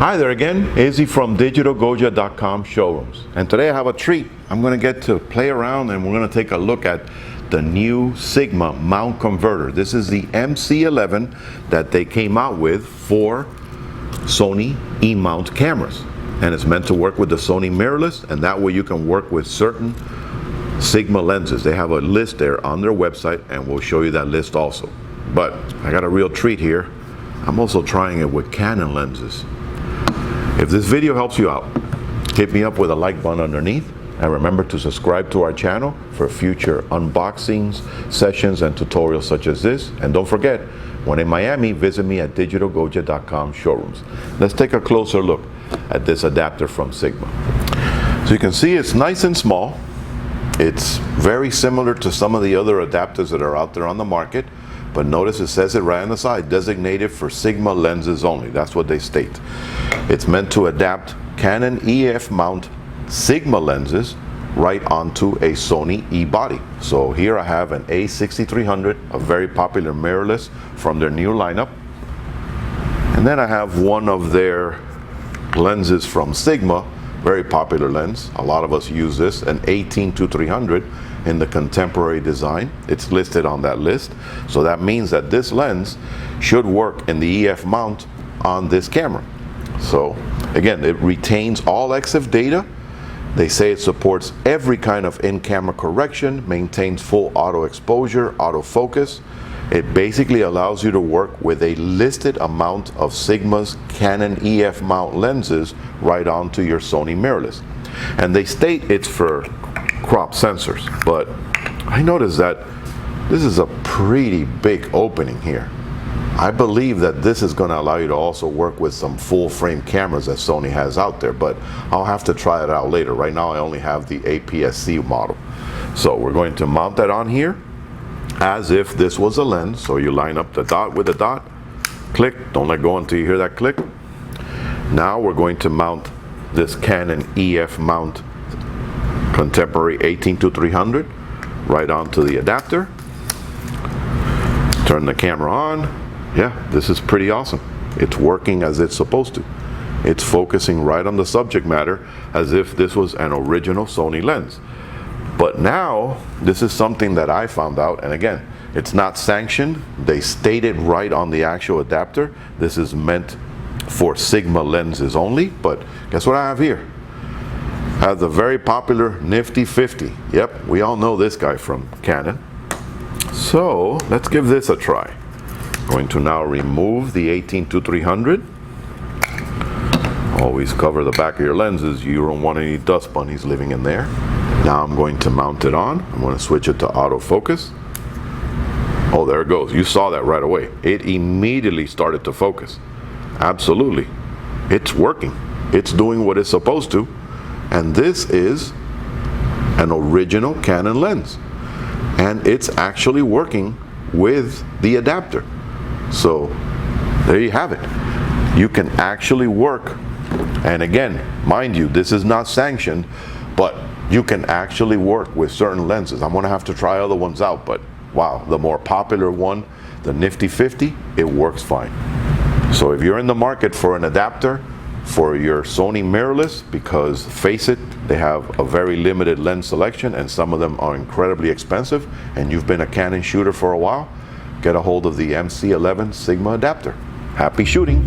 Hi there again, Izzy from digitalgoja.com showrooms. And today I have a treat. I'm going to get to play around and we're going to take a look at the new Sigma mount converter. This is the MC-11 that they came out with for Sony E-mount cameras. And it's meant to work with the Sony mirrorless, and that way you can work with certain Sigma lenses. They have a list there on their website and we'll show you that list also. But I got a real treat here. I'm also trying it with Canon lenses. If this video helps you out, hit me up with a like button underneath, and remember to subscribe to our channel for future unboxings, sessions, and tutorials such as this. And don't forget, when in Miami, visit me at digitalgoja.com showrooms. Let's take a closer look at this adapter from Sigma. So you can see it's nice and small. It's very similar to some of the other adapters that are out there on the market. But notice it says it right on the side, designated for Sigma lenses only. That's what they state. It's meant to adapt Canon EF mount Sigma lenses right onto a Sony E-body. So here I have an A6300, a very popular mirrorless from their new lineup. And then I have one of their lenses from Sigma, very popular lens. A lot of us use this, an 18-300 in the contemporary design. It's listed on that list. So that means that this lens should work in the EF mount on this camera. So again, it retains all EXIF data. They say it supports every kind of in-camera correction, maintains full auto exposure, autofocus. It basically allows you to work with a listed amount of Sigma's Canon EF mount lenses right onto your Sony mirrorless. And they state it's for crop sensors, but I noticed that this is a pretty big opening here. I believe that this is going to allow you to also work with some full frame cameras that Sony has out there, but I'll have to try it out later. Right now I only have the APS-C model. So we're going to mount that on here as if this was a lens. So you line up the dot with the dot, click, don't let go until you hear that click. Now we're going to mount this Canon EF mount contemporary 18-300 right onto the adapter. Turn the camera on. Yeah, this is pretty awesome. It's working as it's supposed to. It's focusing right on the subject matter as if this was an original Sony lens. But now, this is something that I found out, and again, it's not sanctioned. They stated right on the actual adapter, this is meant for Sigma lenses only, but guess what I have here? I have the very popular Nifty 50. Yep, we all know this guy from Canon. So let's give this a try. Going to now remove the 18-300. Always cover the back of your lenses. You don't want any dust bunnies living in there. Now I'm going to mount it on. I'm going to switch it to autofocus. Oh, there it goes. You saw that right away. It immediately started to focus. Absolutely. It's working. It's doing what it's supposed to. And this is an original Canon lens. And it's actually working with the adapter. So there you have it. You can actually work. And again, mind you, this is not sanctioned, but you can actually work with certain lenses. I'm going to have to try other ones out, but wow, the more popular one, the Nifty 50, it works fine. So if you're in the market for an adapter for your Sony mirrorless, because face it, they have a very limited lens selection and some of them are incredibly expensive, and you've been a Canon shooter for a while, get a hold of the MC-11 Sigma adapter. Happy shooting!